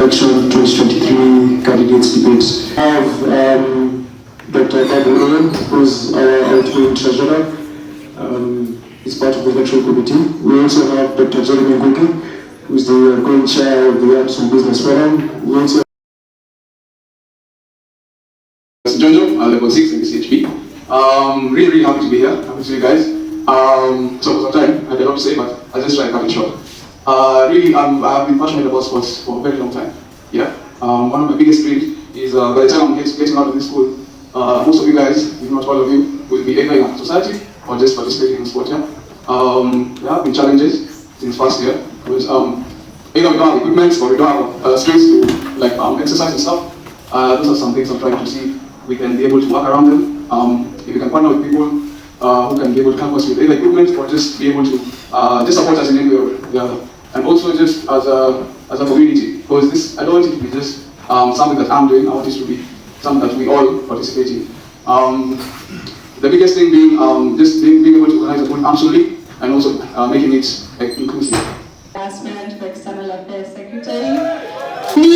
Election 2023 Candidates Debate. I have Dr. Babu, who's our outgoing treasurer. He's part of the electoral committee. We also have Dr. Jeremy Ngugi, who's the outgoing chair of the Amsun Business Forum. We also Jojo, level 6 in the CHP. Really happy to be here. Happy to see you guys. So for some time, I had a lot to say, but I'll just try and cut it short. I've been passionate about sports for a very long time. Yeah. One of my biggest dreams is by the time I'm getting out of this school, most of you guys, if not all of you, will be either in society or just participating in sport. Yeah. There have been challenges since first year because either we don't have equipment or we don't have space to exercise and stuff. Those are some things I'm trying to see we can be able to work around them. If we can partner with people who can be able to help us with either equipment or just be able to just support us in any way or the other. And also just as a community, because this, I don't want it to be just something that I'm doing, I want it to be something that we all participate in. The biggest thing being just being able to organize a good Amsun League and also making it inclusive. Aspirant for External Affairs Secretary.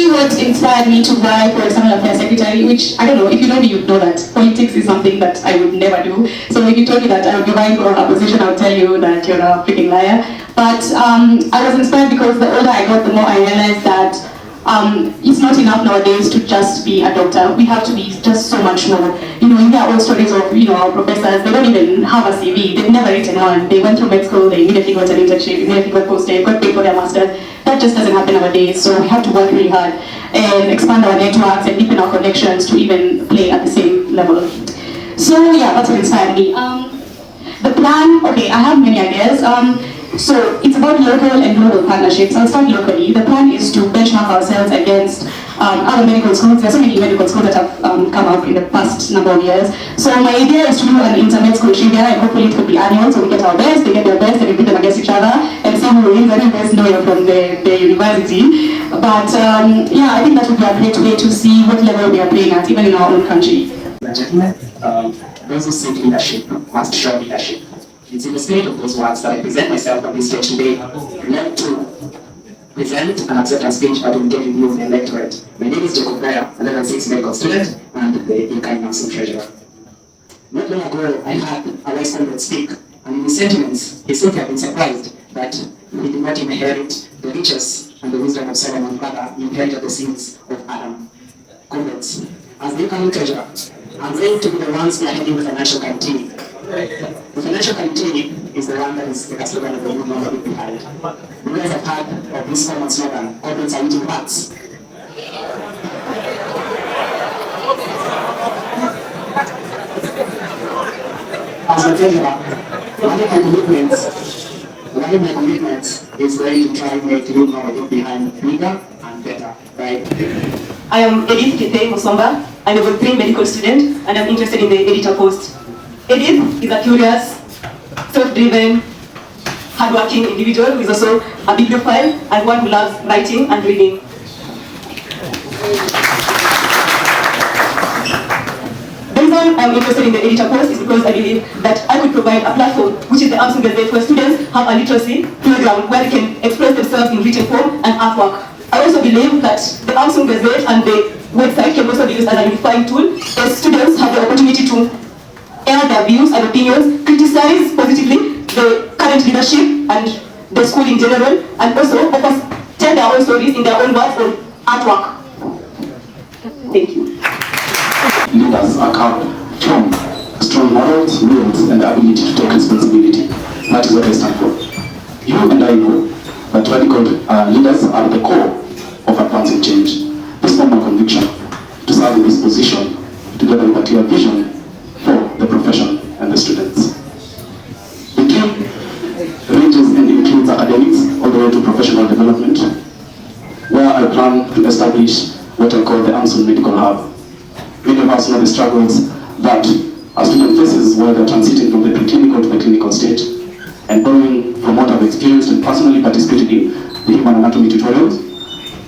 What inspired me to vie for External Affairs Secretary, which, I don't know, if you know me, you'd know that politics is something that I would never do. So if you told me that I would be vying for a position, I would tell you that you're a freaking liar. But I was inspired because the older I got, the more I realized that it's not enough nowadays to just be a doctor. We have to be just so much more. You know, you hear old stories of, our professors, they don't even have a CV. They've never written one. They went through med school, they immediately got an internship, immediately got posted, got paid for their master's. That just doesn't happen nowadays. So we have to work really hard and expand our networks and deepen our connections to even play at the same level. So yeah, that's what inspired me. The plan, okay, I have many ideas. So it's about local and global partnerships. I'll start locally. The plan is to benchmark ourselves against other medical schools. There's so many medical schools that have come up in the past number of years. So my idea is to do an inter-med school trivia, and hopefully it could be annual, so we get our best, they get their best, and we put them against each other, and see who wins. I think you guys know you're from the university. But yeah, I think that would be a great way to see what level we are playing at, even in our own country. Gentlemen, those who seek leadership must show leadership. It's in the spirit of those words that I present myself on this stage today, not to present an acceptance speech but to engage with you, the electorate. My name is Jacob Breyer, a level 6 medical student and the incoming Amsun treasurer. Not long ago, I had a wise comrade speak, and in his sentiments, he said he had been surprised that he did not inherit the riches and the wisdom of Solomon, rather he inherited the sins of Adam. Comrades, as the incoming treasurer, I'm going to be the ones heading the financial committee. The financial committee is the one that is the slogan of the movement that we behind. You guys have heard of this common slogan, comrades are eating bats. As the treasurer, one of my commitments is going to try and make the movement that we behind bigger and better, right? I am Edith Kete Musomba. I'm a level 3 medical student and I'm interested in the editor post. Edith is a curious, self-driven, hardworking individual who is also a bibliophile and one who loves writing and reading. The reason I'm interested in the editor post is because I believe that I could provide a platform, which is the Amsun Gazette, where students have a literacy playground where they can express themselves in written form and artwork. I also believe that the Amsun Gazette and the website can also be used as a unifying tool, as students have the opportunity to air their views and opinions, criticize positively the current leadership and the school in general, and also tell their own stories in their own words or artwork. Thank you. leaders are carved from strong morals, wills, and the ability to take responsibility. That is what I stand for. You and I know that radical leaders are the core of advancing change. This is my conviction to serve in this position together with a clear vision for the profession and the students. The team ranges and includes academics all the way to professional development, where I plan to establish what I call the Amsun Medical Hub. Many of us know the struggles that a student faces while they're transiting from the preclinical to the clinical stage. And borrowing from what I've experienced and personally participated in the human anatomy tutorials,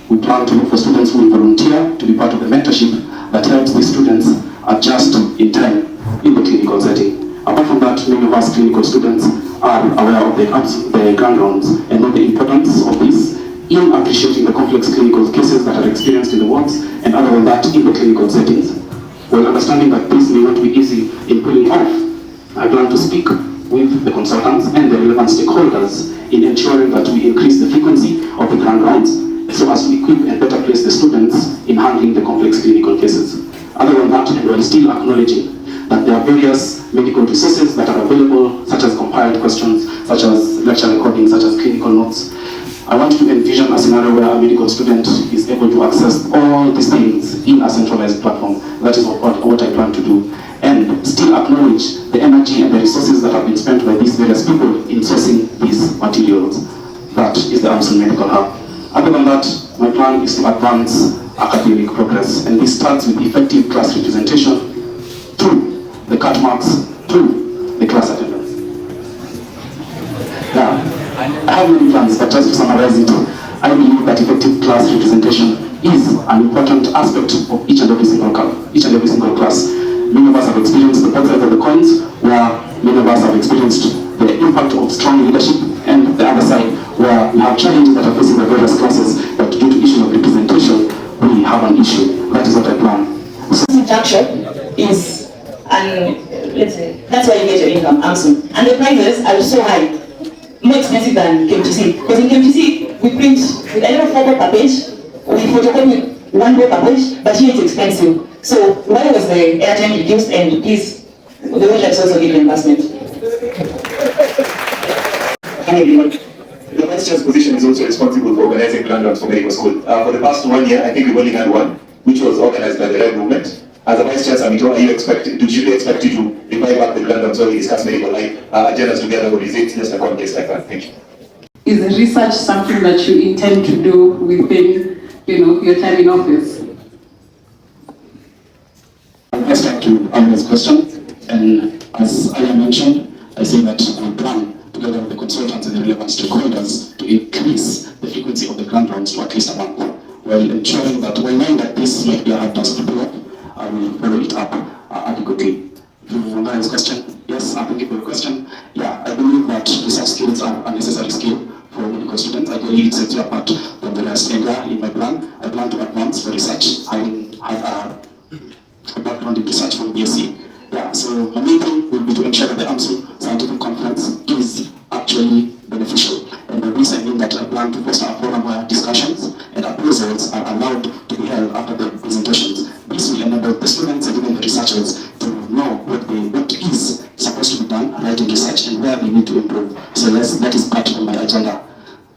we plan to look for students who will volunteer to be part of the mentorship that helps these students adjust in time in the clinical setting. Apart from that, many of us clinical students are aware of the ground rounds and know the importance of this in appreciating the complex clinical cases that are experienced in the wards, and other than that, in the clinical settings. While understanding that this may not be easy in pulling off, I plan to speak with the consultants and the relevant stakeholders in ensuring that we increase the frequency of the grand rounds so as to equip and better place the students in handling the complex clinical cases. Other than that, and while still acknowledging that there are various medical resources that are available, such as compiled questions, such as lecture recordings, such as clinical notes, I want to envision a scenario where a medical student is able to access all these things in a centralized platform. That is what I plan to do. And still acknowledge the energy and the resources that have been spent by these various people in sourcing these materials. That is the Amsun Medical Hub. Other than that, my plan is to advance academic progress. And this starts with effective class representation through the cut marks, through the class attendance. Now, I have many plans, but just to summarize it, I believe that effective class representation is an important aspect of each and every single class. Many of us have experienced the both sides of the coins, where many of us have experienced the impact of strong leadership, and the other side, where we have challenges that are facing the various classes, but due to issue of representation, we have an issue. That is what I plan. Junction is, and let's say, that's where you get your income, Amsun. And the prices are so high, more expensive than KMTC. Because in KMTC, we print with either 4 board per page, we photocopy 1 board per page, but here it's expensive. So why was the airtime reduced, and please, the workshops also give reimbursement? The Vice Chair's position is also responsible for organizing grand rounds for medical school. For the past 1 year, I think we've only had one, which was organized by the Red Movement. As a Vice Chair, Samito, should we expect you to revive back the grand rounds so we discuss medical life agendas together, or is it just a context like that? Thank you. Is the research something that you intend to do within, your time in office? Let's back to Amna's question, and as I mentioned, I say that we plan together with the consultants and the relevant stakeholders to increase the frequency of the grand rounds to at least a month, while ensuring that when knowing that this might be a hard task to pull up, I will follow it up adequately. To Amna's question, yes, thank you for the question. Yeah, I believe that research skills are a necessary skill for medical students. Ideally, it sets you apart from the rest. And in my plan, I plan to advance for research. I have a background in research from BSc. Yeah, so my main thing will be to ensure that the Amsun Scientific Conference is actually beneficial. And by this I mean that I plan to foster a forum where discussions and appraisals are allowed to be held after the presentations. This will enable the students and even the researchers to know what is supposed to be done right in research and where they need to improve. So that is part of my agenda.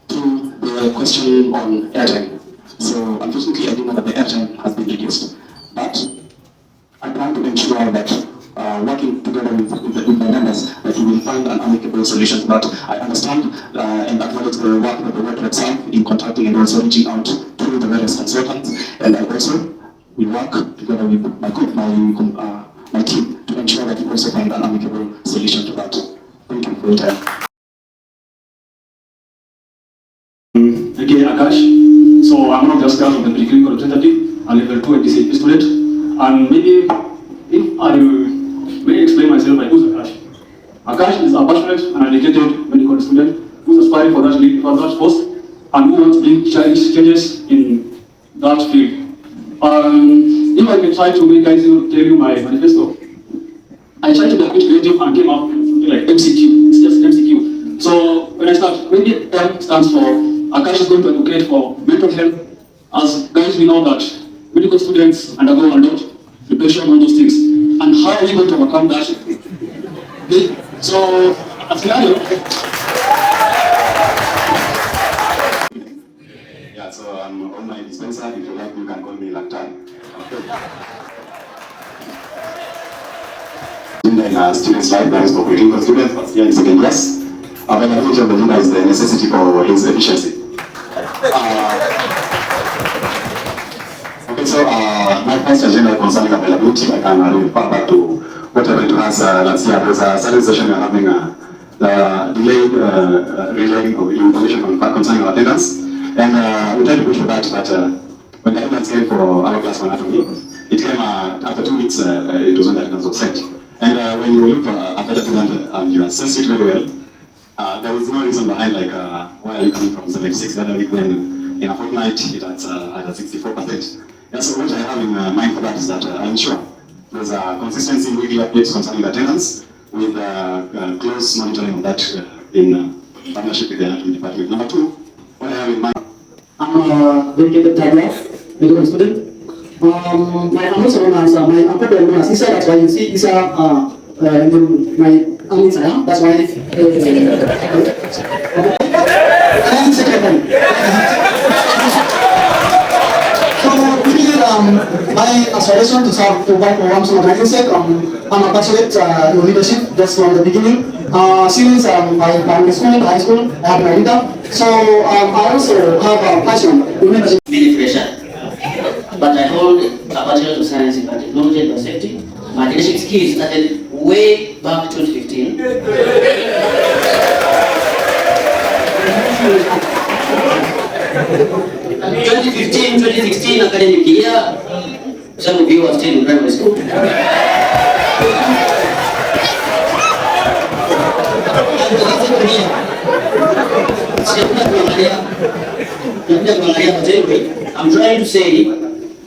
To the question on airtime. So unfortunately, I do know that the airtime has been reduced, but I plan to ensure that working together with my members, that we will find an amicable solution to that. I understand and acknowledge the work that the Red Reps have in contacting and also reaching out to the various consultants, and I also will work together with my team to ensure that we also find an amicable solution to that. Thank you for your time. Again, Akash. So I'm one of the staff of the preclinical representative, a level 2 NDCP student, and maybe if I may explain myself, like, who's Akash? Akash is a passionate and dedicated medical student who's aspiring for that post and who wants to bring changes in that field. If I can try to make guys tell you my manifesto, I tried to be a bit creative and came up with something like MCQ. It's just MCQ. So when I start, maybe M stands for Akash is going to advocate for mental health. As guys, we know that medical students undergo a lot depression, all those things. And how are you going to overcome that? Okay. So, a scenario. Yeah, so I'm on my dispenser. If you like, you can call me Lactan. In student's life, that is for clinical students, but here in second class, availability of the leader is the necessity for his efficiency. Okay, so my first agenda concerning availability, I can refer back to what happened to us last year. There was a study session we are having the delayed relaying of information concerning our attendance, and we tried to push for that, but when the attendance came for our class 1 anatomy, it came after 2 weeks, it was when the attendance was sent. And when you look at that attendance and you assess it very well, there was no reason behind, like, why are you coming from 76 the other week when in a fortnight it's at 64%. And so what I have in mind for that is that I'm sure there's a consistency in weekly updates concerning the attendance with close monitoring of that in partnership with the anatomy department. Number two, what I have in mind. I'm a dedicated diagraph, medical student. My uncle known as my uncle known as Isa, that's why you see Isa in my uncle Isa, that's why I'm secretary. So my aspiration to serve to work for Amsun organization, I'm a passionate in leadership just from the beginning. Since my primary school, high school, I have my leader. So I also have a passion in leadership. Really fresher, but I hold a Bachelor of Science in Technology and Safety. My leadership skills started way back 2015. 2016 academic year. Some of you are still in primary school. I'm trying to say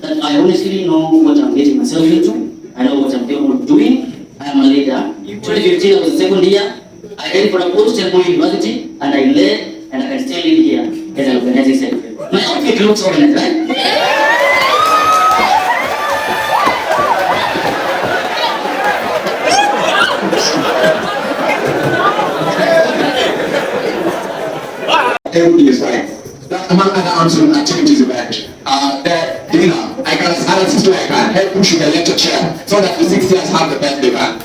that I honestly know what I'm getting myself into. I know what I'm capable of doing. I am a leader. 2015 I was the second year. I headed for a post at University and I led and I can still live here as an organizing secretary. My outfit looks organized, right? Everybody is fine. That among other Amsun activities event. The dinner, I can assist you, I can help push you the lecture chair so that the 6 years have the best they can.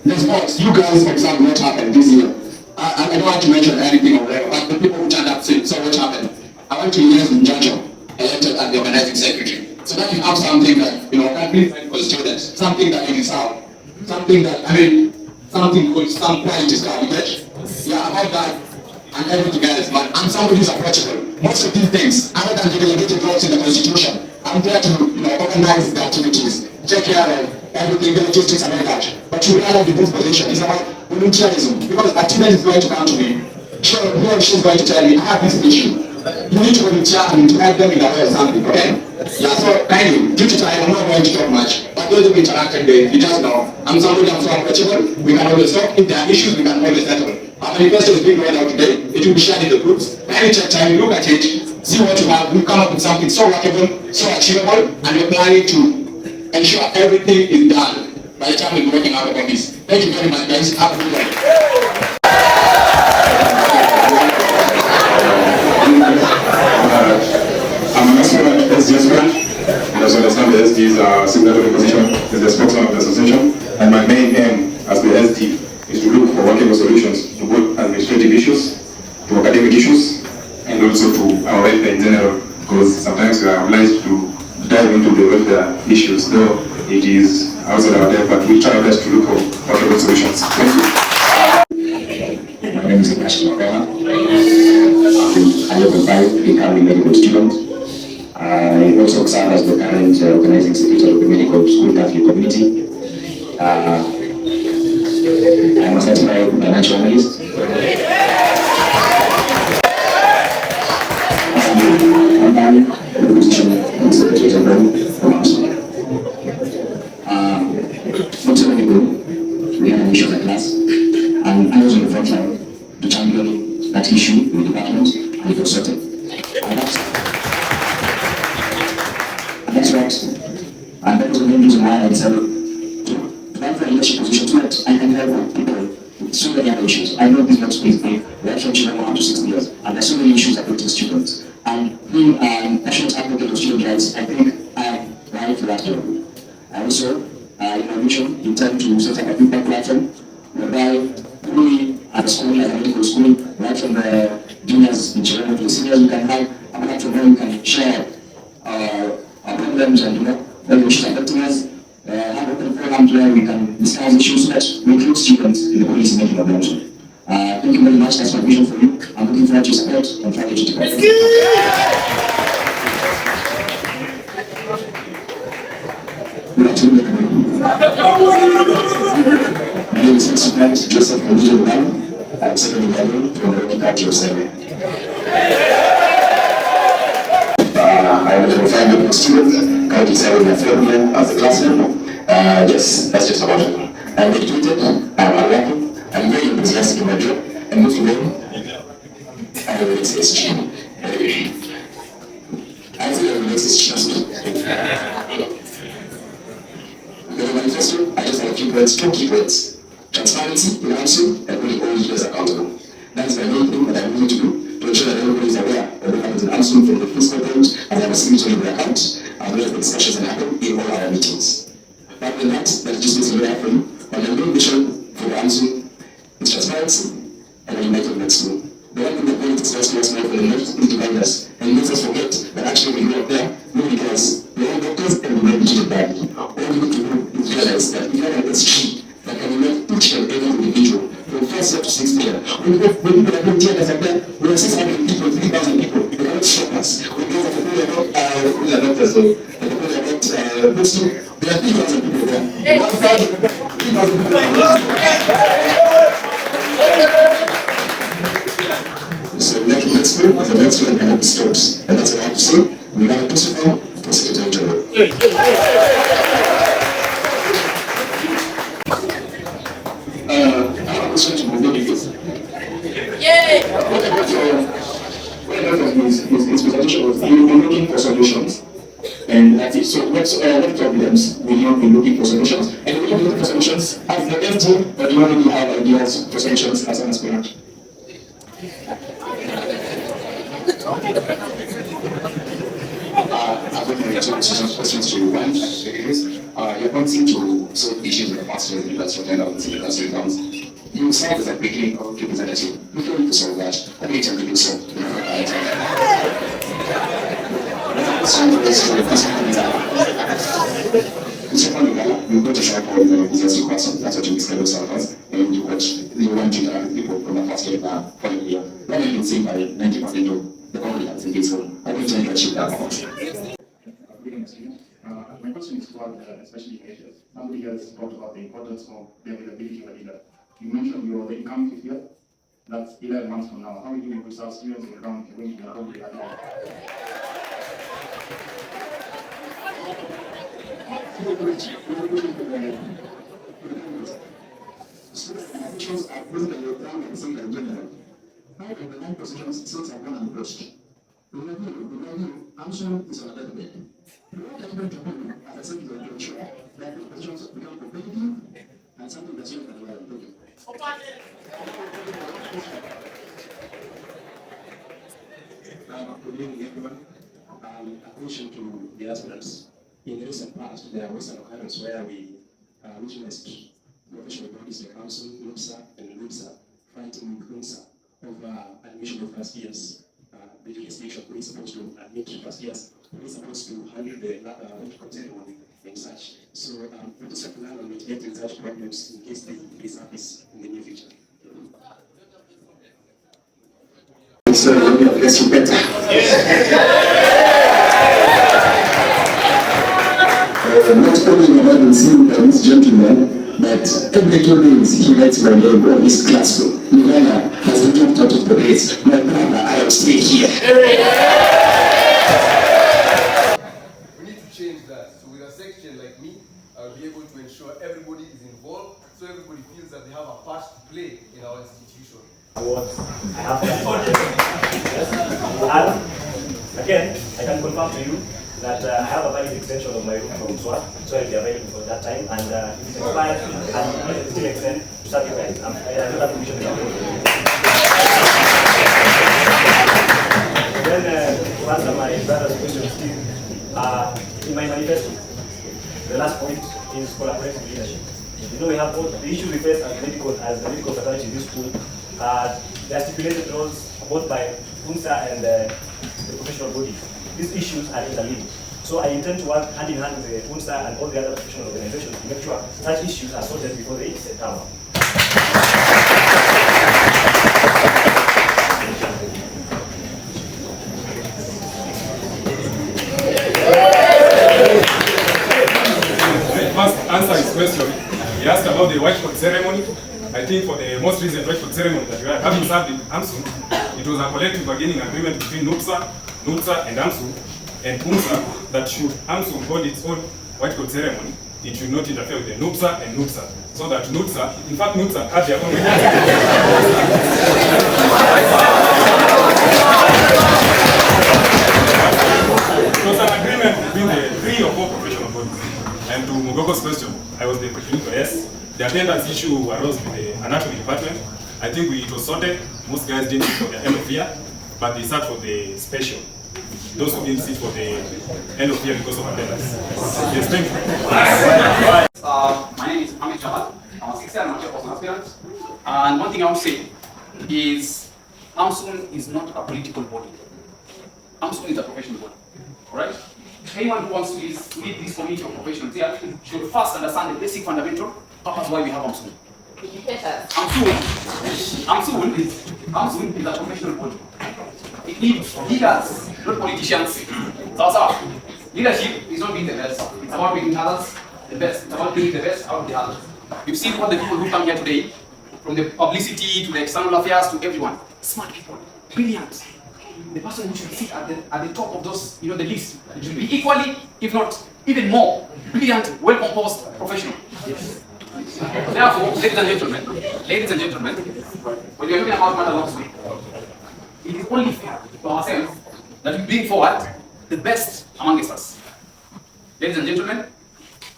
The sports, you guys, for example, what happened this year? I don't want to mention anything or whatever, but the people who turned up said, so what happened? I went to Ines Njanja, elected as the organizing secretary. So that you have something that, you know, can be for students, something that you deserve, something that, something called some quality stuff, you get? Yeah, about that. And everything else, but I'm somebody who's approachable. Most of these things, other than the delegated roles in the constitution, I'm there to organize the activities, take care of everything, the logistics and all that. But to realize the disposition is about volunteerism, because a student is going to come to me, he or she is going to tell me, I have this issue. You need to volunteer and to help them in a way or something, okay? Yeah, so kindly, due to time, I'm not going to talk much, but those who interacted with, you just know, I'm somebody who's so approachable, we can always talk. If there are issues, we can always settle. Our manifesto is being read out today. It will be shared in the groups. Any time you look at it, see what you have, we come up with something so workable, so achievable, and we're planning to ensure everything is done by the time we're working out on this. Thank you very much, guys. Have a good one. I'm an aspirant SDS branch, and as you understand, the SD is a signatory position, is the spokesman of the association, and my main aim as the SD is to look for workable solutions to both administrative issues, to academic issues, and also to our welfare in general, because sometimes we are obliged to dive into the welfare issues, though it is outside our depth, but we try our best to look for workable solutions. Thank you. My name is National Okama. I'm a level 5 becoming medical student. I also serve as the current organizing secretary of the medical school Catholic community. I'm a certified financial analyst. I'm the position of Secretary General for Amsun. Not so long ago, we had an issue in the class, and I was on the front line to champion that issue in the department, and it was sorted. And that's right. And that was the main reason why I decided to run for a leadership position so that I can help people with so many other issues. I know this not easy. We have children 1 to 6 years, and there's so many issues affecting students. And being a passionate advocate of student rights, I think I am right for that job. I also, in my vision, intend to set up a feedback platform whereby we at the school, at the medical school, right from the juniors in children to the seniors, we can have a platform where we can share our problems and the issues affecting us. Have open programs where we can discuss issues so that we include students in the policy making of Amsun. Thank you very much. That's my vision for you. I'm looking forward to your support on Friday. Good afternoon. My name is Amsun Joseph Mujibani. I'm second level from the Medical Survey. level 5 level students, currently serving their third year as a classroom. Yes, that's just about it. I'm educated, I'm unlucky, I'm very enthusiastic in my job, and most of all, I will exist cheap. I think I will exist just. The manifesto, I just have a few words, 2 key words. Transparency in Amsun and holding all leaders accountable. That is my main thing that I'm willing to do to ensure that everybody is aware of what happens in Amsun from the fiscal page, as I have a signature in the account, as well as the discussions that happen in all our meetings. Rather than that is just basically there for you. On the main mission for Amsun is transparency and a united next school. The one thing that politics does to us more for the left is divide us and makes us forget that actually when we go up there, nobody cares. We're all doctors and we're not treated badly. All we need to do is realize that we have an extreme that can unite each and every individual from first year to 6th year. When people are going to tears like that, we are 600 people, 3,000 people. They cannot stop us. When guys are talking about doctors, so they're talking about posting, there are 3,000 people there. 1,000 So next week, the next one cannot be stopped. And that's what I have to say. We have a possible for Secretary General. I have a question to Mubedi. What I got from his presentation was he will be looking for solutions. And that's it. So what problems will you be looking for solutions? And will you be looking for solutions as the SD, or do you already have ideas for solutions as an aspirant? I've got two questions to one. You're pointing to solve issues in the past years in that's what ends in that's returns. You serve as a beginning of representative. You feel to solve that. I think you can do so. You go to shop for the business request, that's what you schedule servers, and you want to interact with people from the first year following year. What have you been seeing by 90% of the company that's engaged on? How do you try to achieve that amount? My question is about especially measures. Somebody has talked about the importance of the availability of a leader. You mentioned you're already coming to here. That's 11 months from now. How are you going to start students on the ground if you're going to be hungry at all? Amsun is on a deathbed. What I'm going to do, as I said, is to ensure that the positions become competitive and something that's not going to be good evening, everyone. Attention to the aspirants. In the recent past, there were some occurrences where we witnessed professional bodies like Amsun, NUPSA, and LUPSA fighting with UNSA over admission of first years. The legislation who is supposed to admit first years, who is supposed to handle the ceremony and such. So we just have to learn on mitigating such problems in case they resurface in the near future. So let me address you better. Not only have I been seeing this gentleman, but every 2 days he writes my name on his classroom. Nirvana has been dropped out of the race. My brother, I am still here. We need to change that. So with a section like me, I'll be able to ensure everybody is involved, so everybody feels that they have a part to play in our institution. What I have and again, I can confirm to you that I have a valid extension of my room from SWAT, so I'll be available for that time, and if it's expired, I'll still extend to serve you guys. I don't have permission to Then, to answer my brother's question, Steve, in my manifesto, the last point is collaborative leadership. You know, we have both the issues we face as the medical fraternity in this school. There are stipulated roles both by UNSA and the professional bodies. These issues are interlinked. So I intend to work hand in hand with the UNSA and all the other professional organizations to make sure such issues are sorted before they come up. Must answer his question. He asked about the white coat ceremony. I think for the most recent white coat ceremony that we are having served in Amsun, it was a collective bargaining agreement between NUPSA and Amsun and UNSA that should Amsun hold its own white coat ceremony, it should not interfere with the NUPSA and NUPSA. So that NUPSA, in fact NUPSA had their own It was an agreement between the 3 or 4 professional bodies. And to Mugogo's question, I was the preclinical, yes. The attendance issue arose with the anatomy department. I think it was sorted. Most guys didn't sit for the end of year, but they sat for the special. Those who didn't sit for the end of year because of attendance. Yes, thank you. My name is Amit Chabat. I'm a 6th year Master aspirant. And one thing I want to say is Amsun is not a political body. Amsun is a professional body. Alright? Anyone who wants to lead this community of professionals here should first understand the basic fundamental purpose why we have Amsun. Amsun is a professional body. It needs leaders, not politicians. So, leadership is not being the best. It's about making others the best. It's about being the best out of the others. You've seen what the people who come here today, from the publicity to the external affairs to everyone, smart people, brilliant. The person who should sit at the top of those, the list, should be equally, if not even more, brilliant, well-composed professional. Yes. Therefore, ladies and gentlemen, when we are looking about matter last week, it is only fair to ourselves that we bring forward the best amongst us. Ladies and gentlemen,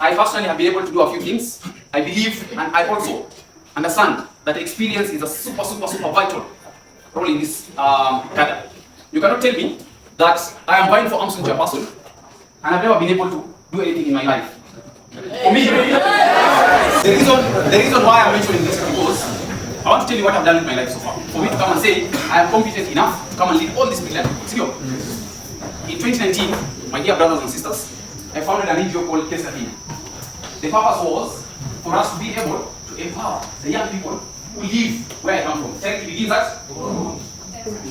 I personally have been able to do a few things. I believe and I also understand that experience is a super vital role in this cadre. You cannot tell me that I am vying for Amsun chairperson and I've never been able to do anything in my life. For me, the reason why I'm mentioning this is because I want to tell you what I've done with my life so far. For me to come and say I am competent enough to come and lead all these brilliant people. In 2019, my dear brothers and sisters, I founded an NGO called Kesatina. The purpose was for us to be able to empower the young people who live where I come from. Charity begins at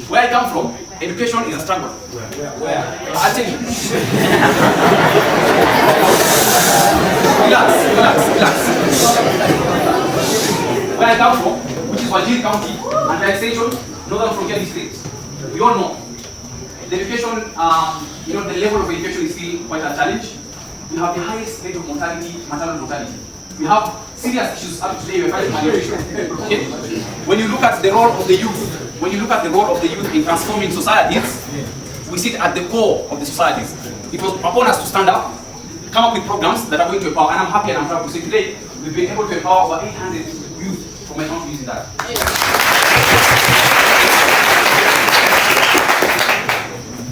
where I come from. Education is a struggle. Where? I'll tell you. Relax. Where I come from, which is Wajir County, and the extension, Northern Frontier District. We all know the education, the level of education is still quite a challenge. We have the highest rate of mortality, maternal mortality. We have serious issues up to today. We're fighting malnutrition. Okay? When you look at the role of the youth, in transforming societies, we sit at the core of the societies. It was upon us to stand up, come up with programs that are going to empower, and I'm happy and I'm proud to say today we've been able to empower over 800 youth from my country using that.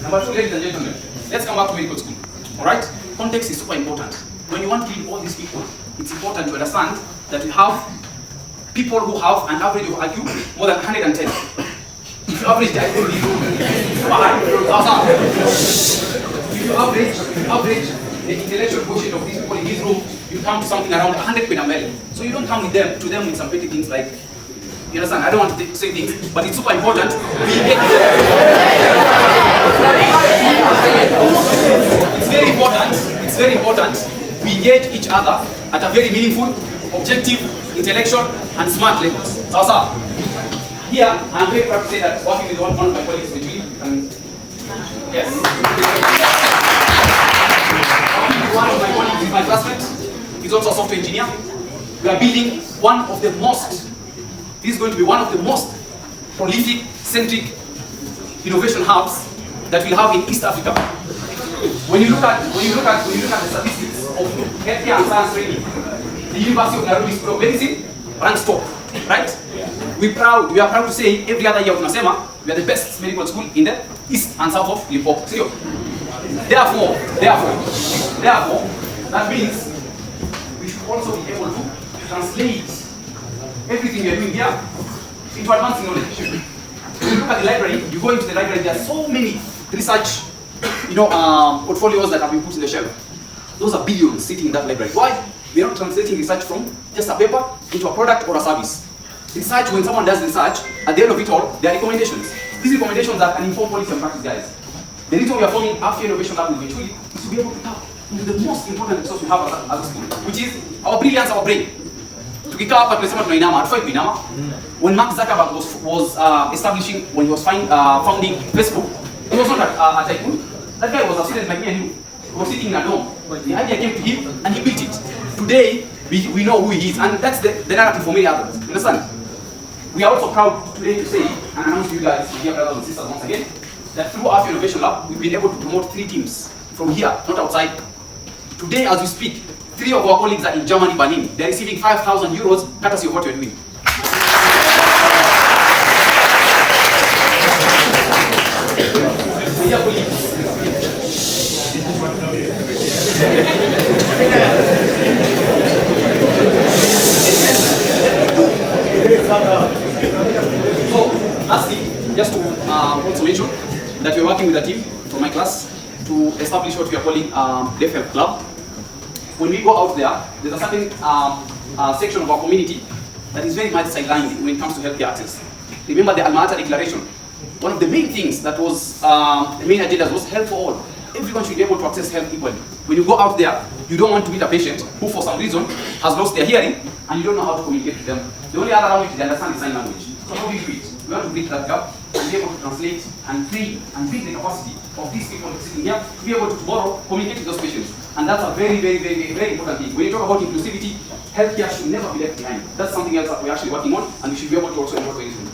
Number 2, ladies and gentlemen, let's come back to medical school. Alright? Context is super important. When you want to lead all these people, it's important to understand that we have people who have an average of IQ more than 110. If you average the IQ, if you average the intellectual quotient of these people in this room, you come to something around 100 Quinamel. So you don't come to them with some petty things like, you understand, I don't want to say things, but it's super important. It's very important. We engage each other at a very meaningful, objective, intellectual, and smart levels. So, here, I'm very proud to say that working with one of my colleagues, yes. One of my colleagues is my classmate. He's also a software engineer. We are building one of the most, this is going to be one of the most prolific, centric innovation hubs that we'll have in East Africa. When you look at the statistics of healthcare and science training, the University of Nairobi School of Medicine ranks top, right? We are proud to say every other year of Nasema, we are the best medical school in the east and south of Limpopo. Therefore, that means we should also be able to translate everything we are doing here into advancing knowledge. When you look at the library, you go into the library, there are so many research portfolios that have been put in the shelf. Those are billions sitting in that library. Why? We are not translating research from just a paper into a product or a service. Research, when someone does research, at the end of it all, there are recommendations. These recommendations are an informed policy and practice, guys. The reason we are forming Afia Innovation Lab eventually is to be able to tap into the most important resource we have as a school, which is our brilliance, our brain. Tukikaa hapa tunasema tunainama, hatufai kuinama. When Mark Zuckerberg was establishing, when he was founding Facebook, he was not a tycoon. That guy was a student like me and you. He was sitting in a dorm. But the idea came to him and he built it. Today, we know who he is, and that's the narrative for many others. You understand? We are also proud today to say and announce to you guys, my dear brothers and sisters, once again, that through our Innovation Lab, we've been able to promote 3 teams from here, not outside. Today, as we speak, 3 of our colleagues are in Germany, Berlin. They're receiving 5,000 euros courtesy of what you're doing. So, lastly, just to also mention that we're working with a team from my class to establish what we are calling Deaf Health Club. When we go out there, there's a certain section of our community that is very much sidelined when it comes to healthcare access. Remember the Alma Ata Declaration? One of the main things that was, the main agenda was health for all. Everyone should be able to access health equally. When you go out there, you don't want to meet a patient who for some reason has lost their hearing and you don't know how to communicate with them. The only other language they understand is sign language. So how do we do it? We want to bridge that gap and be able to translate and train and build the capacity of these people sitting here to be able to tomorrow communicate with those patients. And that's a very, very, very, very important thing. When you talk about inclusivity, healthcare should never be left behind. That's something else that we're actually working on and we should be able to also enroll very soon.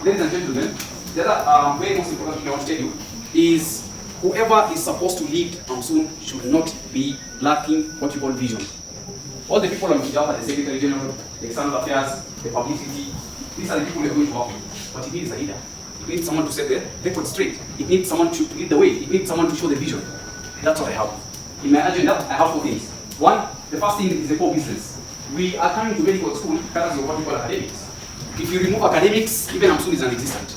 Ladies and gentlemen, the other very most important thing I want to tell you is whoever is supposed to lead Amsun should not be lacking what you call vision. All the people on Hijab, the Secretary General, the External Affairs, the publicity, these are the people you're going to work with. But it needs a leader. It needs someone to set the record straight. It needs someone to lead the way. It needs someone to show the vision. That's what I have. In my agenda, I have 4 things. One, the first thing is the core business. We are coming to medical school because of what we call academics. If you remove academics, even Amsun is non-existent.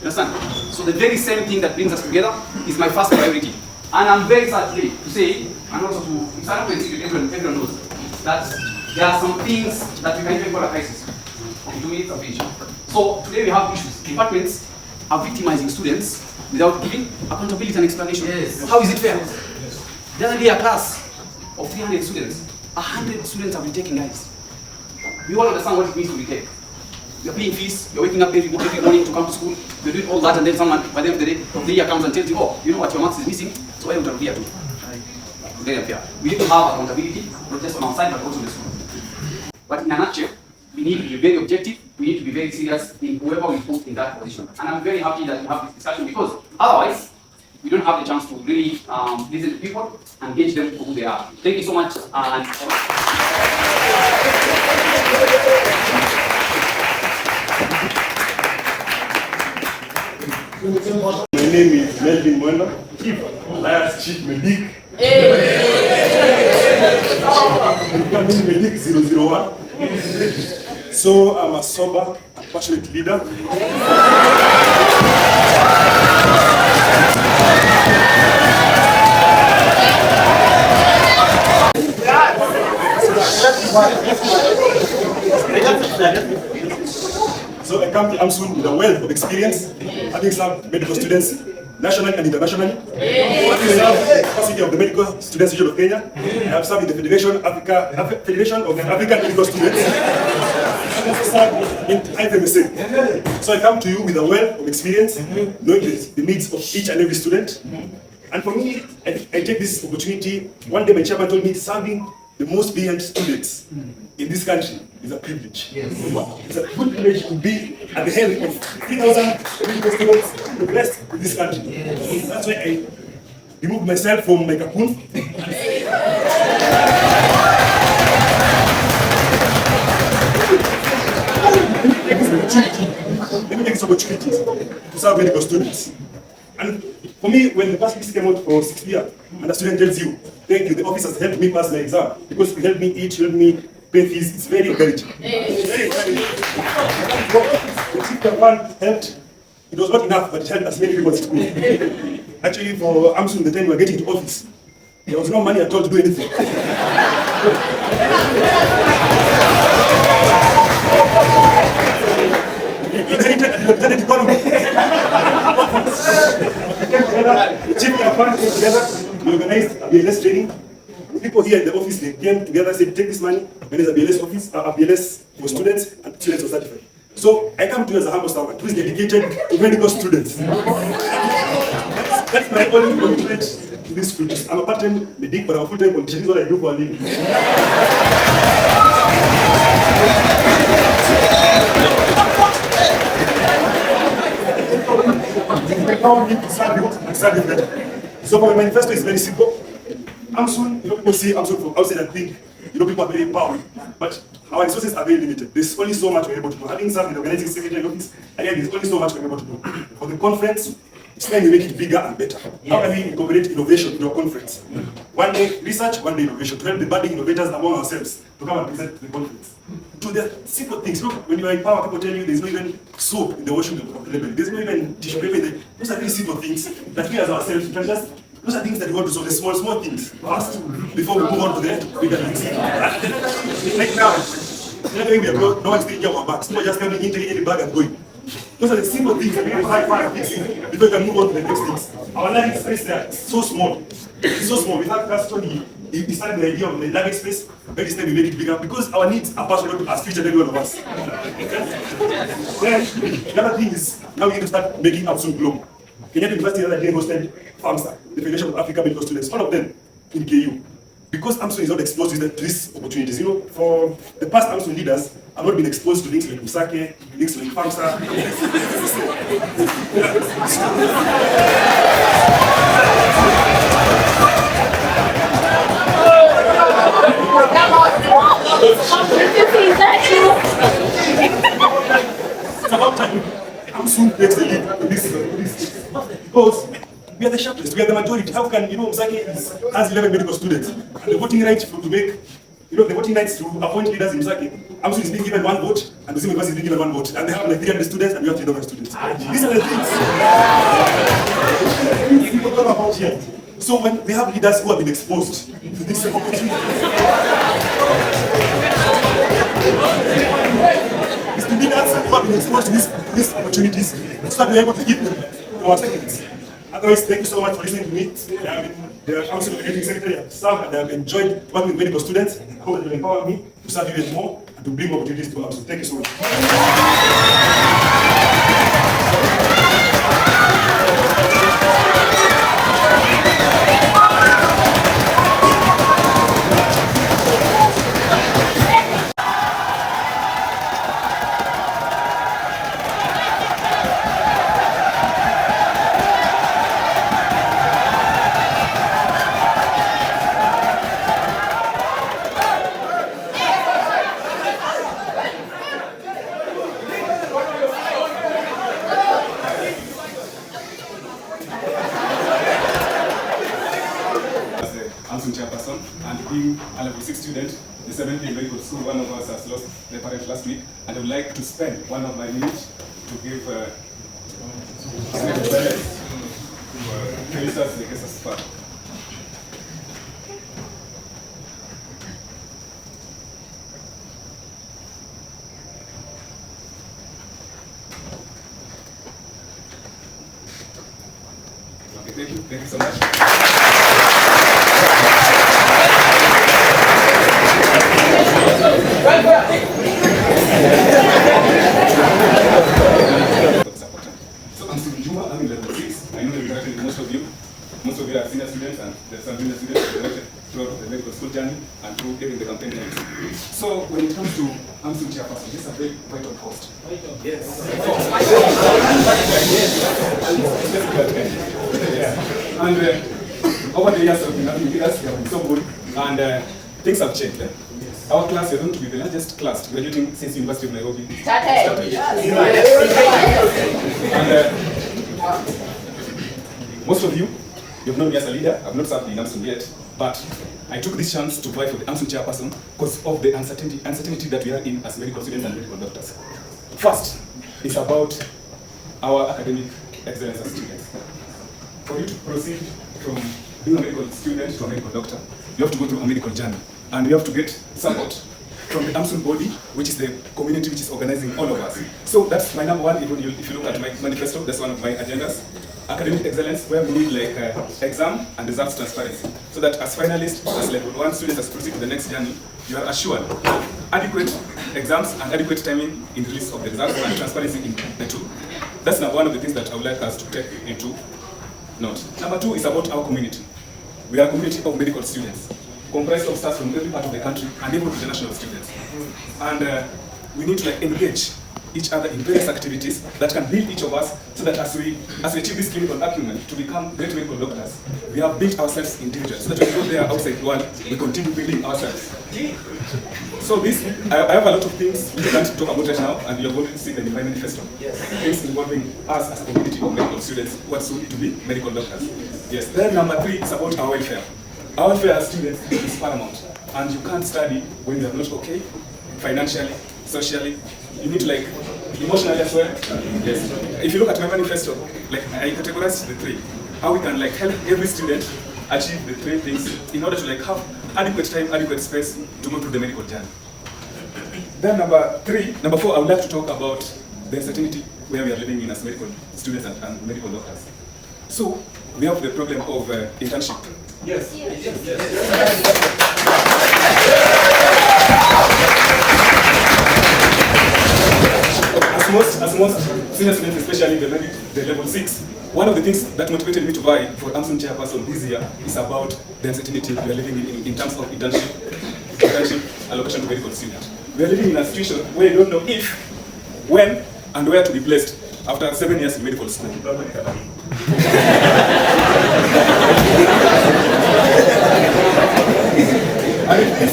You understand? So the very same thing that brings us together is my first priority. And I'm very sad today to say, and also to, it's not going to everyone knows, that there are some things that we can even call a crisis. Okay, 2 minutes of each. So today we have issues. Departments are victimizing students without giving accountability and explanation. Yes. How is it fair? The other day a class of 300 students, 100 students have been taking guys. We all understand what it means to retake. You're paying fees, you're waking up every morning to come to school, you're doing all that, and then someone, by the end of the year comes and tells you, oh, you know what, your marks is missing, so why don't you here too? It's very unfair. We need to have accountability, not just on our side, but also on the school. But in a nutshell, we need to be very objective, we need to be very serious in whoever we put in that position. And I'm very happy that we have this discussion because otherwise, we don't have the chance to really listen to people and gauge them for who they are. Thank you so much. And my name is Melvin Mwenda, Chief Alliance Chief Medic. Becoming Medic 001. So I'm a sober and passionate leader. So I come to Amsun with a wealth of experience, having served medical students nationally and internationally. Having served the capacity of the Medical Students Union of Kenya. I have served in the Federation of African Medical Students. I have served in IFMSA. So I come to you with a wealth of experience, knowing the needs of each and every student. And for me, I take this opportunity. One day my chairman told me serving the most brilliant students in this country is a privilege. Yes. It's a good privilege to be at the helm of 3,000 medical students progressed in this country. Yes. That's why I removed myself from my cocoon. Let me take this opportunity to serve medical students. And for me, when the past list came out for 6th year, and the student tells you, thank you, the office has helped me pass my exam, because you helped me eat, you helped me pay fees, it's very encouraging. It's very encouraging. The chief campaign helped, it was not enough, but it helped as many people as it could. Actually, for Amsun, the time we were getting to office, there was no money at all to do anything. The economy. Chief campaign came together, we organized a BLS training. People here in the office, they came together, said, take this money, organize a BLS office, a BLS for students, and students were certified. So I come to you as a humble servant who is dedicated to medical students. That's my only commitment to this school. I'm a part-time medic, but I'm a full-time politician. This is what I do for a living. So my manifesto is very simple. Amsun, people see Amsun from outside and think, people are very powerful. But our resources are very limited. There's only so much we're able to do. Having served in the organizing secretary office, again, there's only so much we're able to do. For the conference, it's time we make it bigger and better. How can we incorporate innovation into our conference? One day research, one day innovation, to help the budding innovators among ourselves to come and present to the conference. To the simple things. Look, when you are in power, people tell you there's no even soap in the washroom of the label. There's no even tissue paper in the... Those are really simple things that we as ourselves can just... Those are things that we want to solve, the small things first, before we move on to the bigger things. Like now, no one's taking care of our bags. People just coming in, taking any bag and going. Those are the simple things that we have to fix before we can move on to the next things. Our learning space there is so small. It's so small. We have custody. We started the idea of the learning space, but this time we make it bigger because our needs are personal as future every one of us. Then, the other thing is, now we need to start making Amsun globe. Kenyatta University the other day hosted FAMSA, the Federation of African Medical Students, all of them in KU. Because Amsun is not exposed to these opportunities. For the past Amsun leaders have not been exposed to links like Musake, links like FAMSA. It's about time Amsun takes the lead in this. Because we are the sharpest, we are the majority. How can, Musake has 11 medical students, and the voting rights to make, the voting rights to appoint leaders in Musake, Amsun is being given 1 vote, and the same university is being given 1 vote, and they have like 300 students, and we have 300 students. These are the things people talk about here. So when we have leaders who have been exposed to this opportunity, it's the leaders who have been exposed to these opportunities, so that we are able to give them our seconds. Otherwise, thank you so much for listening to me. The Council of Education Secretary have served and I have enjoyed working with medical students. I hope that will empower me to serve even more and to bring more opportunities to Amsun. Thank you so much. And being a level 6 student, the 7th year medical school, one of us has lost their parents last week, and I would like to spend one of my minutes to give Felicitas the guest speaker. Okay, thank you so much. So I'm Stephen Juma, I'm in level 6. I know that interacted with most of you. Most of you are senior students and there's some junior students interacted throughout the medical school journey and through during the campaign days. So when it comes to Amsun chairperson, this is a very vital post. Yes. And over the years of been having leaders, we have been so good and things have changed. Our class, we are going to be the largest class graduating since University of Nairobi started. And most of you, you've known me as a leader. I've not served in Amsun yet, but I took this chance to apply for the Amsun chairperson because of the uncertainty that we are in as medical students and medical doctors. First, it's about our academic excellence as students. For you to proceed from being a medical student to a medical doctor, you have to go through a medical journey. And we have to get support from the Amsun body, which is the community which is organizing all of us. So that's my number one. If you look at my manifesto, that's one of my agendas. Academic excellence, where we need like exam and results transparency. So that as finalists, as level 1 students, as proceed to the next journey, you are assured adequate exams and adequate timing in release of the results and transparency in the two. That's one of the things that I would like us to take into not. Number two is about our community. We are a community of medical students, comprised of staff from every part of the country and even international students. And we need to engage each other in various activities that can build each of us so that as we achieve this clinical acumen to become great medical doctors, we have built ourselves individually so that when we go there outside the world, we continue building ourselves. So this, I have a lot of things we can't talk about right now, and you have already seen the Divine Manifesto. Things involving us as a community of medical students who are soon to be medical doctors. Yes. Then number three is about our welfare. Our welfare as students is paramount, and you can't study when you are not okay, financially, socially. You need to emotionally as well. Yes. If you look at my manifesto, I categorize the three. How we can help every student achieve the three things in order to have adequate time, adequate space to go through the medical journey. Then number four, I would like to talk about the uncertainty where we are living in as medical students and medical doctors. So we have the problem of internship. Yes. As most senior students, especially the level 6, one of the things that motivated me to vie for Amsun chairperson this year is about the uncertainty we are living in terms of internship allocation to medical students. We are living in a situation where you don't know if, when, and where to be placed after 7 years in medical school. And in this,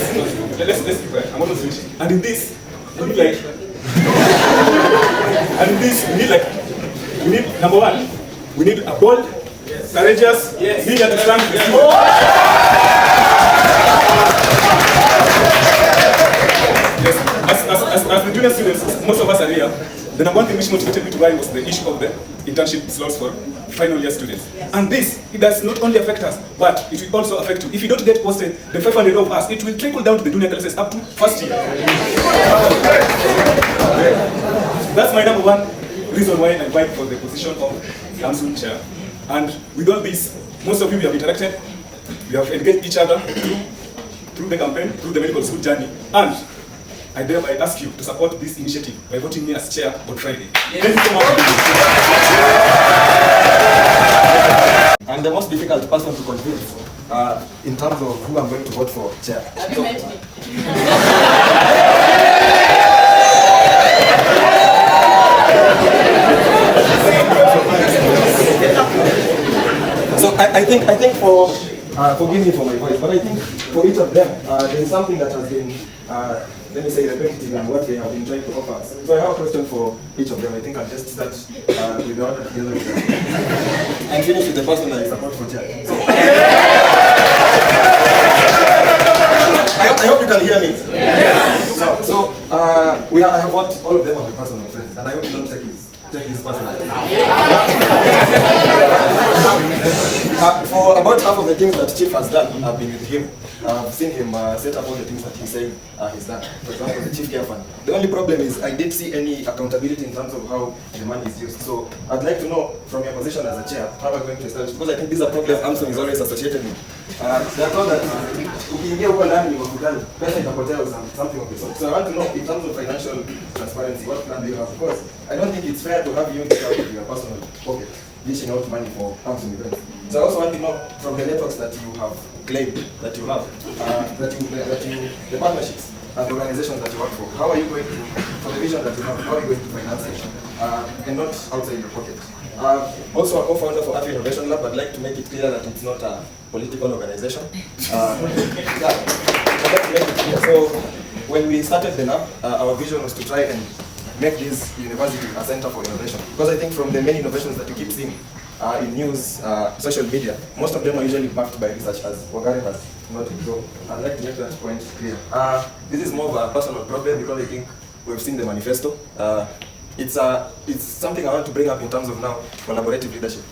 let's keep quiet. I'm almost finishing. And in this, we need number one, we need a bold, courageous, leader to stand with you. Yes, as the junior students, most of us are here. The number one thing which motivated me to write was the issue of the internship slots for final year students. And this, it does not only affect us, but it will also affect you. If you don't get posted, the 500 of us, it will trickle down to the junior classes up to first year. That's my number one reason why I fight for the position of Amsun chair. And with all this, most of you have interacted, we have engaged each other through the campaign, through the medical school journey, and I thereby ask you to support this initiative by voting me as chair on Friday. Thank you so much. I'm the most difficult person to convince in terms of who I'm going to vote for chair. Have you met me? So I think for forgive me for my voice, but I think for each of them there is something that has been let me say repetitive in what they have been trying to offer us. So I have a question for each of them. I think I'll just start with the order together with them. And finish with the person that I support for chair. So, I hope you can hear me. Yes. So I have what all of them are my personal friends, and I hope you don't take this personally. For about half of the things that Chief has done, I've been with him. I've seen him set up all the things that he's saying he's done. For example, the Chief Care Fund. The only problem is I didn't see any accountability in terms of how the money is used. So I'd like to know from your position as a chair, how are you going to establish? Because I think these are problems Amsun is always associated with. They are told that ukiingia huko ndani wakutani, pesa itapotea or something of the sort. So I want to know in terms of financial transparency, what plan do you have? Of course, I don't think it's fair to have you take out of your personal pocket dishing out money for Amsun events. So I also want to know from the networks that you have claimed that you have, the partnerships and the organizations that you work for, how are you going to, for the vision that you have, how are you going to finance it, and not outside your pocket? Also a co-founder for Afri Innovation Lab. I'd like to make it clear that it's not a political organization. I'd like to make it clear. So when we started the lab, our vision was to try and make this university a center for innovation. Because I think from the many innovations that you keep seeing in news, social media, most of them are usually backed by research, as Wagari has noted. So I'd like to make that point clear. This is more of a personal problem because I think we've seen the manifesto. It's something I want to bring up in terms of now collaborative leadership.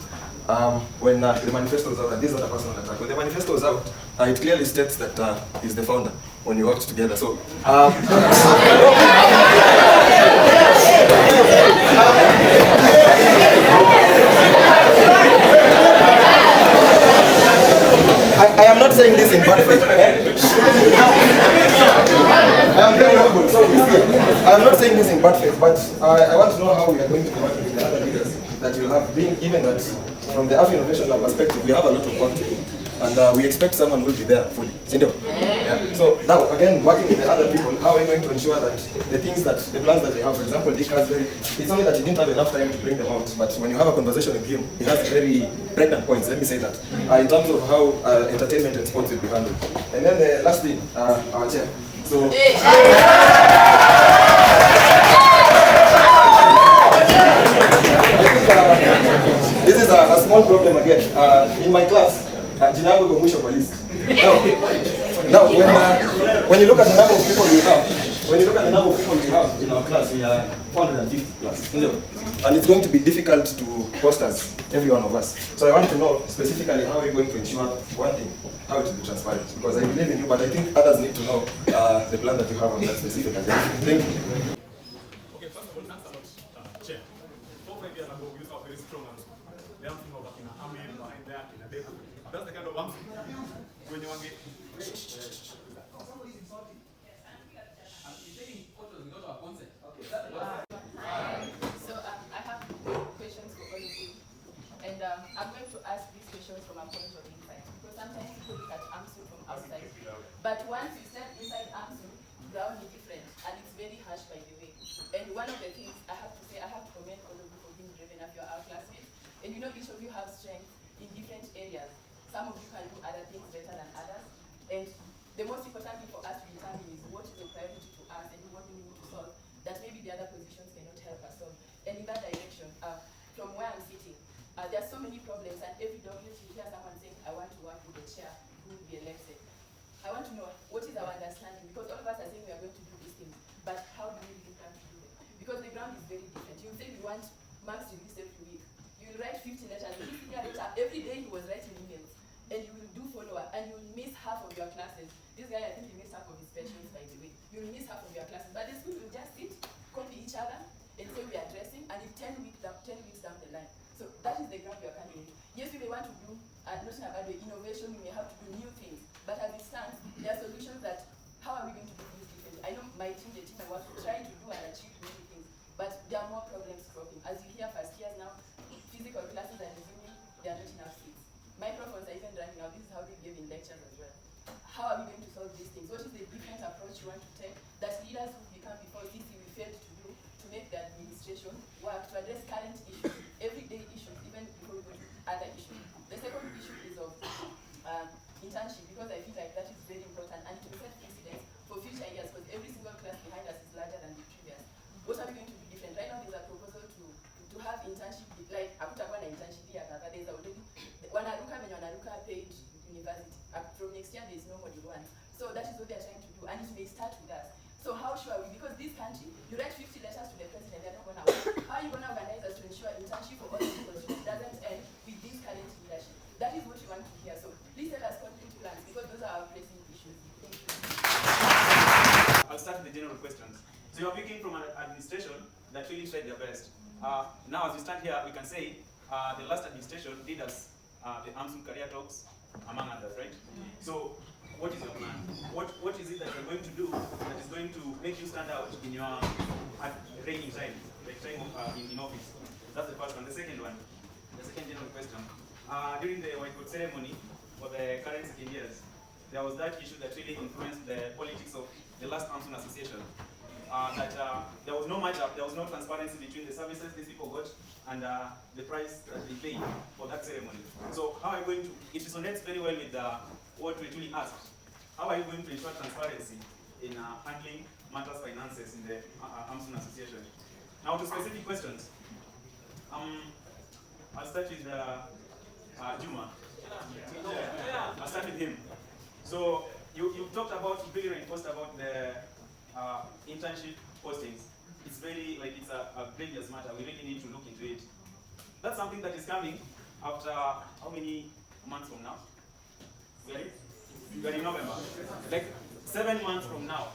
When the manifesto was out, and this is not a personal attack, when the manifesto was out, it clearly states that he's the founder when you worked together. So, I am not saying this in bad faith. I am very humble, so I am not saying this in bad faith, but I want to know how we are going to work with the other leaders that you have, being given that from the African Innovation Lab perspective, we have a lot of work to do. And we expect someone will be there fully. Yeah. So now, again, working with the other people, how are we going to ensure that the things that, the plans that they have, for example, Dick has it's only that he didn't have enough time to bring them out, but when you have a conversation with him, he has very pregnant points, let me say that, in terms of how entertainment and sports will be handled. And then the last thing, our chair. So, this is a small problem again. In my class, jina yangu iko mwisho kwa list. Now, when you look at the number of people we have, in our class, we are 450 plus. And it's going to be difficult to host us, every one of us. So I want to know specifically how we're going to ensure one thing, how it will be transparent. Because I believe in you, but I think others need to know the plan that you have on that specifically. Thank you. Okay, first of all, thanks a lot, Chair. 4 or 5 years ago, we used to have very strong Amsun. The Amsun was like in an army behind there, in a depot. That's the kind of Amsun. When you want to get... So I have questions for all of you, and I'm going to ask these questions from a point of insight, because sometimes people look at Amsun from outside, but once you step inside Amsun, ground is different, and it's very harsh, by the way. And one of the things I have to say, I have to commend all of you for being driven up. You're our classmates, and you know each of you have strengths in different areas. Some of you can do other things better than others, and the most important thing for us to determine is what is a priority to us and what we need to solve that maybe the other positions cannot help us solve. And in that direction, from where I'm sitting, there are so many problems, and every document you hear someone saying, I want to work with the chair who will be elected. I want to know what is our understanding, because all of us are saying we are going to do these things, but how do we really plan to do them? Because the ground is very different. You say you want marks released every week. You will write 50 letters. Every day he was writing emails, and you will do follow-up, and you will miss half of your classes. This guy, I think he missed half of his patients, by the way. You will miss half of your classes, but the school will just sit, copy each other, and say we are addressing, and in 10 weeks down the line. So that is the ground we are coming into. Yes, we may want to do, not about the innovation, we may have to do new things, but as it stands, there are solutions that, how are we going to do these differently? I know my team, the team I work with, trying to do and achieve many things, but there are more problems cropping. As you hear first years now, physical classes are resuming, there are not enough seats. Microphones are even running out. This is how they give in lectures as well. How are we going to solve these things? What is the different approach you want to take that leaders who become before CC we failed to do to make the administration work to address current issues, everyday issues, even before we go to other issues? The second issue is of internship, because I feel like that is very important and to set precedents for future years, because every single class behind us is larger than the previous. What are we going to do different? Right now there's a proposal to have internship, like hakutakuwa na internship here, there's already wanaruka paid university. From next year there is no module 1. So that is what they are trying to do, and it may start with us. So how sure are we? Because this country, you write 50 letters to the president, they're not going to work. How are you going to organize us to ensure internship for all the people doesn't end with this current leadership? That is what you want to hear. So please tell us concrete plans, because those are our pressing issues. Thank you. I'll start with the general questions. So you're picking from an administration that really tried their best. Now, as we stand here, we can say the last administration did us the Amsun career talks, among others, right? So, what is your plan? What is it that you're going to do that is going to make you stand out in your reigning time, like time in office? That's the first one. The second one, the second general question. During the whiteboard ceremony for the current second years, there was that issue that really influenced the politics of the last Amsun association. There was no matchup, there was no transparency between the services these people got and the price that they paid for that ceremony. So how are you going to, it resonates very well with what we really asked. How are you going to ensure transparency in handling matters finances in the Amsun association? Now to specific questions. I'll start with Juma. I'll start with him. So you talked about, you really reinforced about the internship postings. It's very, like, it's a previous matter. We really need to look into it. That's something that is coming after how many months from now? We are in November. Like 7 months from now.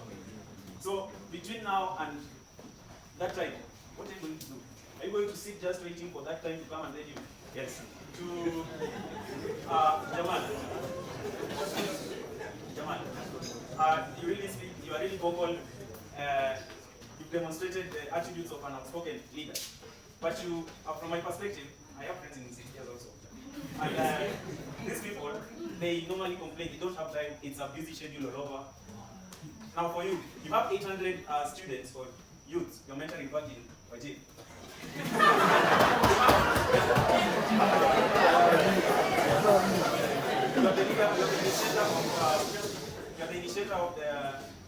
So between now and that time, what are you going to do? Are you going to sit just waiting for that time to come and then you? Yes. To Jamal. You really speak, you are really vocal. You've demonstrated the attributes of an outspoken leader. But you, from my perspective, I have friends in cities also. And these people, they normally complain they don't have time, it's a busy schedule all over. Now for you have 800 students or youths, you're mentally virgin, you are the initiator of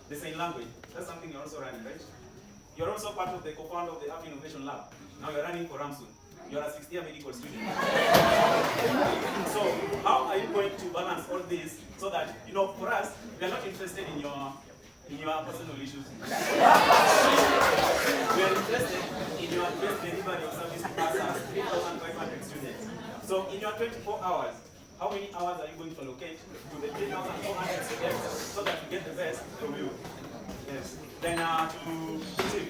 the sign language. That's something you're also running, right? You're also part of the co-founder of the App Innovation Lab. Now you're running for Amsun. You're a 6th-year medical student. So how are you going to balance all this so that, for us, we are not interested in your personal issues. We are interested in your best delivery of service to us, 3,500 students. So in your 24 hours, how many hours are you going to allocate to the 3,400 students so that you get the best from you? Yes. Then to Chief,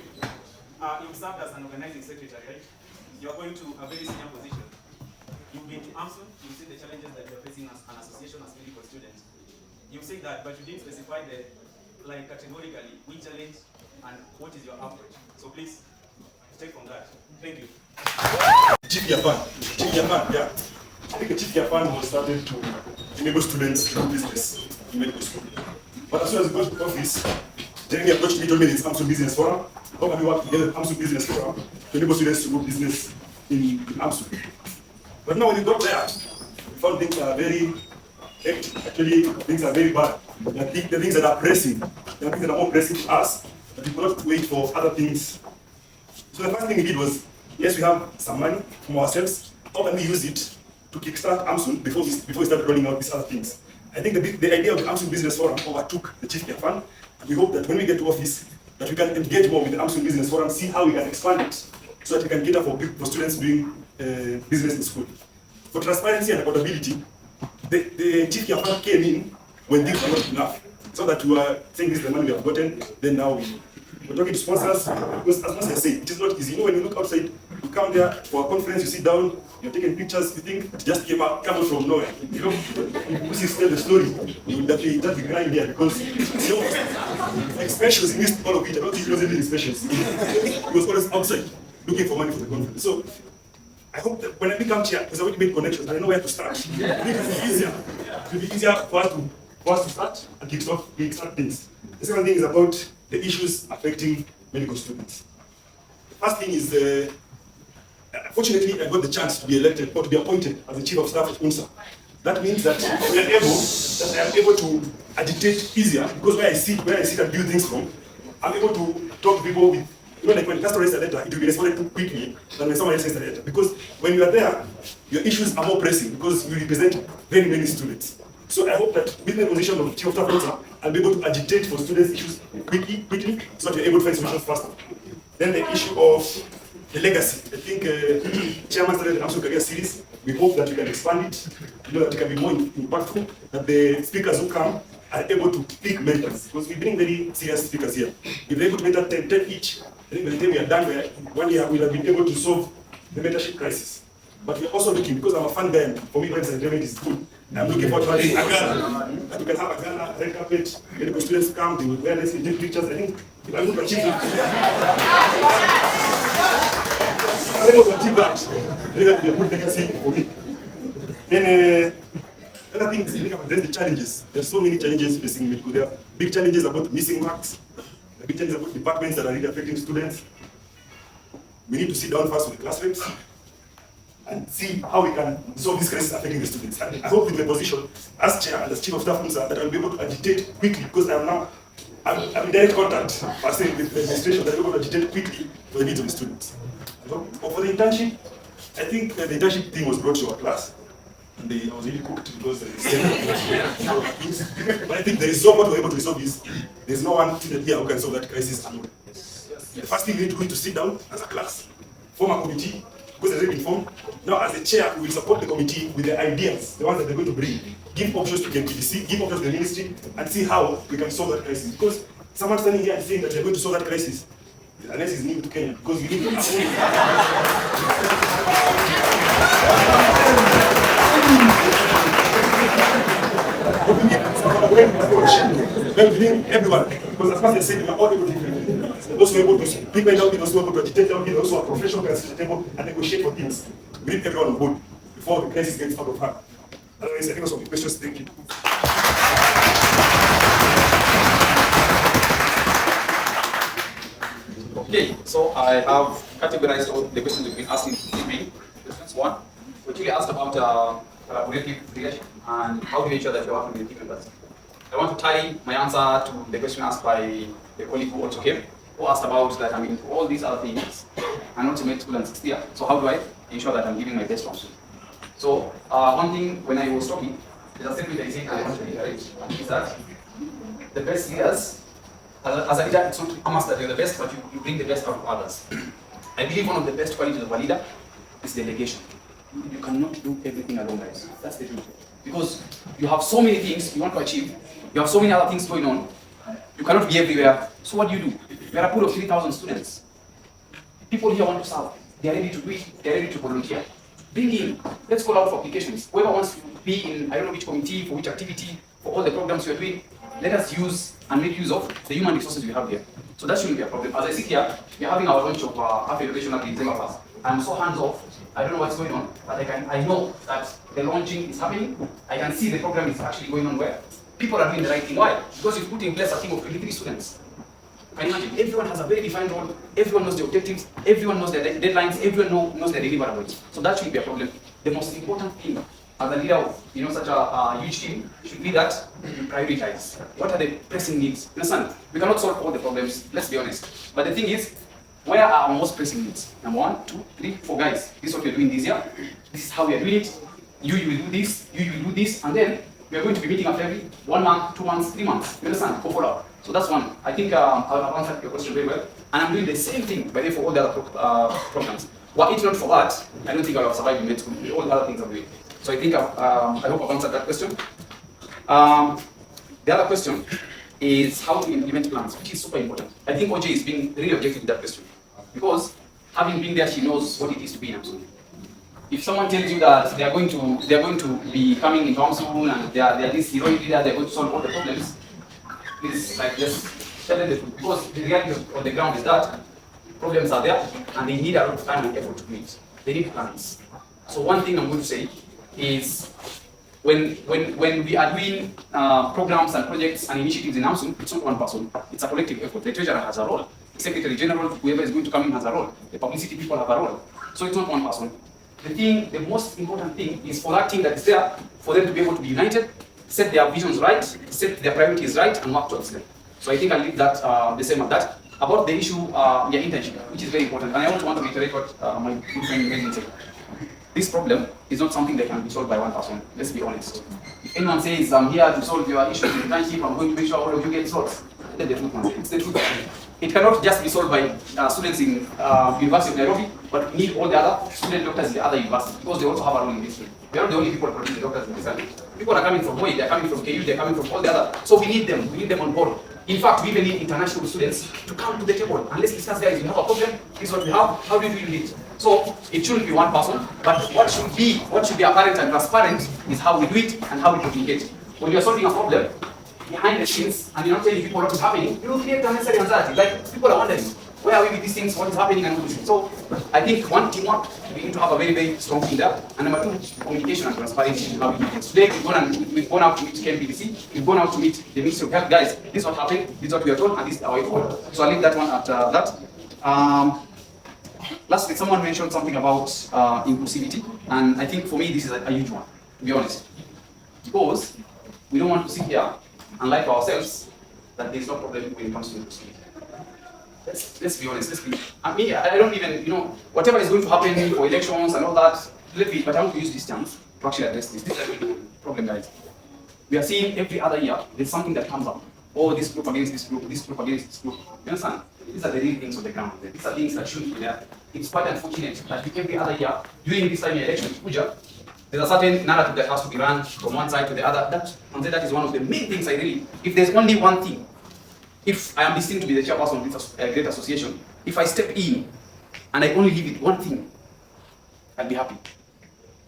you've served as an organizing secretary, right? You're going to a very senior position. You've been to Amsun, you've seen the challenges that you're facing as an association as medical students. You say that, but you didn't specify categorically which challenge and what is your approach. So please, take from that. Thank you. Chief Japan, yeah. I think the Chief Japan was started to enable students to do business in medical school. But as soon as we got to office, Jeremy approached me, told me it's Amsun Business Forum. How can we work together with Amsun Business Forum to enable students to do business in Amsun? But now when you got there, we found things are very hectic. Actually, things are very bad. The things that are pressing, the things that are more pressing to us, but we cannot wait for other things. So the first thing we did was, yes, we have some money from ourselves. How can we use it to kickstart Amsun before we start rolling out these other things? I think the idea of the Amsun Business Forum overtook the Chief Care Fund, and we hope that when we get to office, that we can engage more with the Amsun Business Forum, see how we can expand it, so that we can cater for students doing business in school. For transparency and accountability, the Chief Care Fund came in when things were not enough, so that we were saying this is the money we have gotten, then now we're talking to sponsors, because as I say, it is not easy. When you look outside, you come there for a conference, you sit down, you're taking pictures, you think it just came out from nowhere. If you tell the story, you will definitely just be crying there, because expressions, he missed all of it. I don't think he was any expressions. He was always outside, looking for money for the conference. So I hope that when I become chair, because I already made connections, I know where to start. It will be easier for us to start and kickstart things. The second thing is about the issues affecting medical students. The first thing is, fortunately, I got the chance to be elected or to be appointed as the Chief of Staff of UNSA. That means that I am able to agitate easier, because where I sit and do things from, I'm able to talk to people with, like when Pastor writes a letter, it will be responded to quickly than when someone else writes a letter. Because when you are there, your issues are more pressing, because you represent very many students. So I hope that with the position of Chief of Staff officer, I'll be able to agitate for students' issues quickly, so that you're able to find solutions faster. Then the issue of the legacy. I think Chairman started the Amsun Career Series. We hope that we can expand it, that it can be more impactful, that the speakers who come are able to pick mentors, because we bring very serious speakers here. If they're able to mentor 10 each, I think by the time we are done, 1 year, we'll have been able to solve the mentorship crisis. But we're also looking, because I'm a fan guy, and for me, when entertainment is good, I'm looking forward to having a Ghana. That we can have a Ghana, red carpet, medical students come, they will wear this, take pictures. I think if I'm able to achieve that, I think that will be a good legacy for me. Then, other things, there's the challenges. There's so many challenges facing medical. There are big challenges about missing marks, the big challenges about departments that are really affecting students. We need to sit down first with the class reps and see how we can solve this crisis affecting the students. And I hope with my position as chair and as chief of staff that I'll be able to agitate quickly, because I'm in direct contact with the administration, that I'm able to agitate quickly for the needs of the students. For the internship, I think the internship team was brought to our class, and I was really cooked because but I think the result what we're able to resolve is there's no one here who can solve that crisis alone. The first thing we need to do is to sit down as a class, form a committee, because it's already been formed. Now, as a chair, we will support the committee with the ideas, the ones that they're going to bring. Give options to the MPDC, give options to the ministry, and see how we can solve that crisis. Because someone standing here and saying that they're going to solve that crisis, unless it's new to Kenya, because we need to everyone, because as far as I said, we are all able to do. Those who are able to speak right out, those who are able to agitate out, those who are professional can sit at the table and negotiate for things. We need everyone on board. before the crisis gets out of hand. Otherwise, I think those are the questions. Thank you. Okay, so I have categorized all the questions you've been asking in me. Questions one, we actually asked about collaborative leadership and how do you ensure that you're working with team members. I want to tie my answer to the question asked by a colleague who also came, who asked about that I'm into all these other things and not to make school and 6th year. So how do I ensure that I'm giving my best function? So one thing when I was talking, there's a statement I said I want to reiterate, is that the best leaders, as a leader, it's not a must that you're the best, but you bring the best out of others. I believe one of the best qualities of a leader is delegation. You cannot do everything alone, guys. That's the truth. Because you have so many things you want to achieve, you have so many other things going on, you cannot be everywhere. So what do? You are a pool of 3,000 students. People here want to serve. They are ready to do it. They are ready to volunteer. Bring in. Let's call out for applications. Whoever wants to be in, I don't know which committee, for which activity, for all the programs we are doing, let us use and make use of the human resources we have here. So that shouldn't be a problem. As I sit here, we are having our launch of Half Innovation at the December Pass. I'm so hands off. I don't know what's going on, but I know that the launching is happening. I can see the program is actually going on well. People are doing the right thing. Why? Because you've put in place a team of 23 students. Can you imagine? Everyone has a very defined role. Everyone knows the objectives. Everyone knows the deadlines. Everyone knows the deliverables. So that shouldn't be a problem. The most important thing as a leader of such a huge team should be that you prioritize. What are the pressing needs? You understand? We cannot solve all the problems. Let's be honest. But the thing is, where are our most pressing needs? Number 1, 2, 3, 4 guys. This is what we're doing this year. This is how we are doing it. You will do this. You will do this, and then we are going to be meeting after every 1 month, 2 months, 3 months. You understand? For follow-up. So that's one. I think I've answered your question very well. And I'm doing the same thing, by the way, for all the other programs. Were it not for that, I don't think I would have survived in med school with all the other things I'm doing. So I think I hope I've answered that question. The other question is how to implement plans, which is super important. I think OJ is being really objective with that question. Because having been there, she knows what it is to be in Amsun. If someone tells you that they are going to be coming into Amsun and they are this heroic leader, they're going to solve all the problems, please just tell them the truth. Because the reality on the ground is that problems are there and they need a lot of time and effort to do it. They need plans. So one thing I'm going to say is when we are doing programs and projects and initiatives in Amsun, it's not one person, it's a collective effort. The treasurer has a role. The secretary general, whoever is going to come in has a role. The publicity people have a role. So it's not one person. The most important thing is for that team that is there, for them to be able to be united, set their visions right, set their priorities right, and work towards them. So I think I'll leave that the same as that. About the issue, internship, which is very important. And I also want to reiterate what my good friend Megan said. This problem is not something that can be solved by one person. Let's be honest. If anyone says, I'm here to solve your issue with internship, I'm going to make sure all of you get slots, tell the truth, man. It's the truth. It cannot just be solved by students in University of Nairobi, but we need all the other student doctors in the other universities because they also have a role in this field. We are not the only people producing doctors in this country. People are coming from Moi, they're coming from KU, they're coming from all the other. So we need them. We need them on board. In fact, we even need international students to come to the table and let's discuss, guys, you have a problem, this is what we have, how do you deal with it? So it shouldn't be one person, but what should be apparent and transparent is how we do it and how we communicate. When you're solving a problem behind the scenes and you're not telling people what is happening, you will create unnecessary anxiety. Like people are wondering, where are we with these things, what is happening and all this. So I think one, teamwork, we need to have a very, very strong team there. And number 2, communication and transparency in how we do things. Today we've gone out to meet KMPDC, we've gone out to meet the Ministry of Health. Guys, this is what happened, this is what we are told, and this is our way forward. So I'll leave that one at that. Lastly, someone mentioned something about inclusivity, and I think for me this is a huge one, to be honest. Because we don't want to sit here and lie to ourselves that there's no problem when it comes to inclusivity. Let's be honest. I mean, I don't even, whatever is going to happen for elections and all that, but I want to use this chance to actually address this. This is a big problem, guys. We are seeing every other year, there's something that comes up. Oh, this group against this group, this group against this group. You understand? These are the real things on the ground. These are things that shouldn't be there. It's quite unfortunate that every other year, during this time of election, Puja, there's a certain narrative that has to be run from one side to the other. That is one of the main things if there's only one thing, if I am destined to be the chairperson of this great association, if I step in and I only leave it one thing, I'll be happy.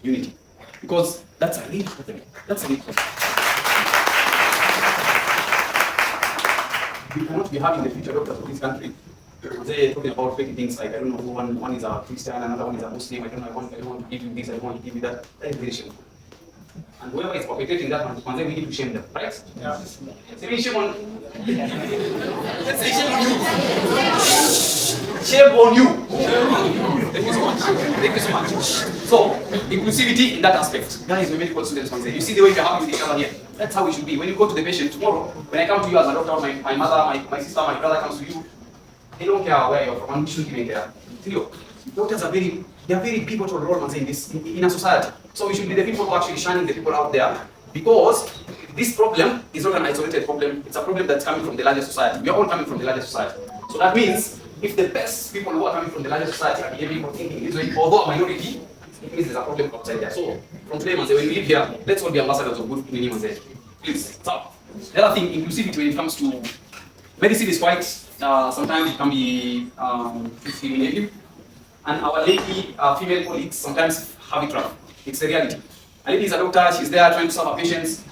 Unity. Because that's a real problem. That's a real problem. We cannot be having the future doctors of this country They're talking about fake things like, I don't know, one is a Christian, another one is a Muslim, I don't want to give you this, I don't want to give you that. That is very shameful. And whoever is perpetrating that one, we need to shame them, right? Yeah. So we shame on shame on you. Thank you so much. Thank you so much. So, inclusivity in that aspect. Guys, we medical students, you see the way we are having with each other here. That's how we should be. When you go to the patient tomorrow, when I come to you as a doctor, my mother, my sister, my brother comes to you, they don't care where you're from, and we shouldn't even care. Doctors are they are very pivotal role in this in a society. So we should be the people who are actually shining the people out there, because this problem is not an isolated problem. It's a problem that's coming from the larger society. We are all coming from the larger society. So that means if the best people who are coming from the larger society are behaving or thinking this way, although a minority, it means there's a problem outside there. So from today, when we live here, let's all be ambassadors of good Manze. Please. So the other thing, inclusivity when it comes to medicine is quite sometimes it can be discriminative. And our lady female colleagues sometimes have it rough. It's the reality. A lady is a doctor, she's there trying to serve her patients,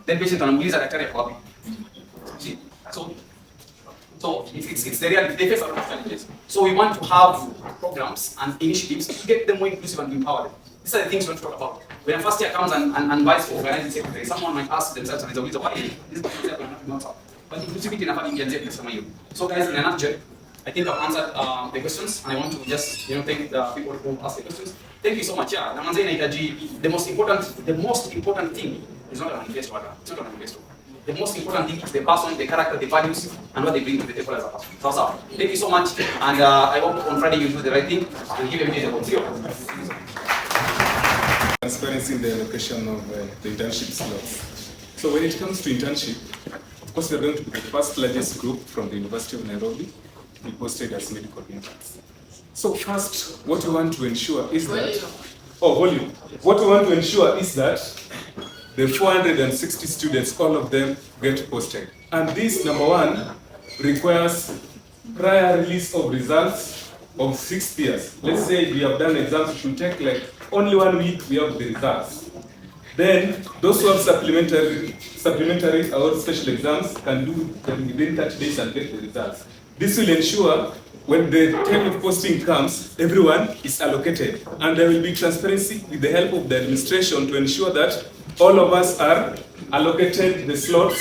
then patient anamuuliza daktari ako wapi. See? So it's the reality. They face a lot of challenges. So we want to have programs and initiatives to get them more inclusive and empowered. These are the things we want to talk about. When a first year comes and invites for organizing secretary, someone might ask themselves and why this is not up. But inclusivity in a family is so guys, in a nutshell, I think I've answered the questions, and I want to just thank the people who asked the questions. Thank you so much. Yeah, the most important thing is not a manifesto. It's not a manifesto. The most important thing is the person, the character, the values, and what they bring to the table as a person. So, thank you so much, and I hope on Friday you do the right thing and give everything a go. Transparency in the allocation of the internship slots. So when it comes to internship, of course we are going to be the first largest group from the University of Nairobi to be posted as medical interns. So first, what we want to ensure is that, What we want to ensure is that the 460 students, all of them get posted. And this, number one, requires prior release of results of 6 years. Let's say we have done exams, it should take like only 1 week, we have the results. Then those who have supplementary or special exams can do them within 30 days and get the results. This will ensure when the time of posting comes, everyone is allocated. And there will be transparency with the help of the administration to ensure that all of us are allocated the slots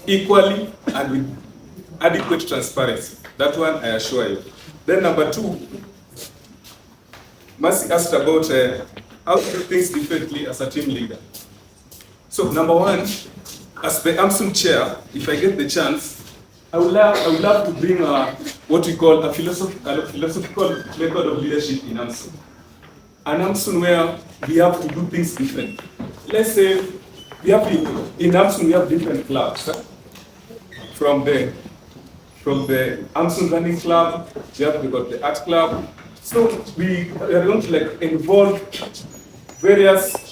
equally and with adequate transparency. That one I assure you. Then number 2, Mercy asked about how to do things differently as a team leader. So number 1, as the Amsun chair, if I get the chance, I would love to bring what we call a philosophical method of leadership in Amsun. An Amsun where we have to do things different. Let's say in Amsun we have different clubs. From the Amsun running club, we got the art club. So we are going to involve various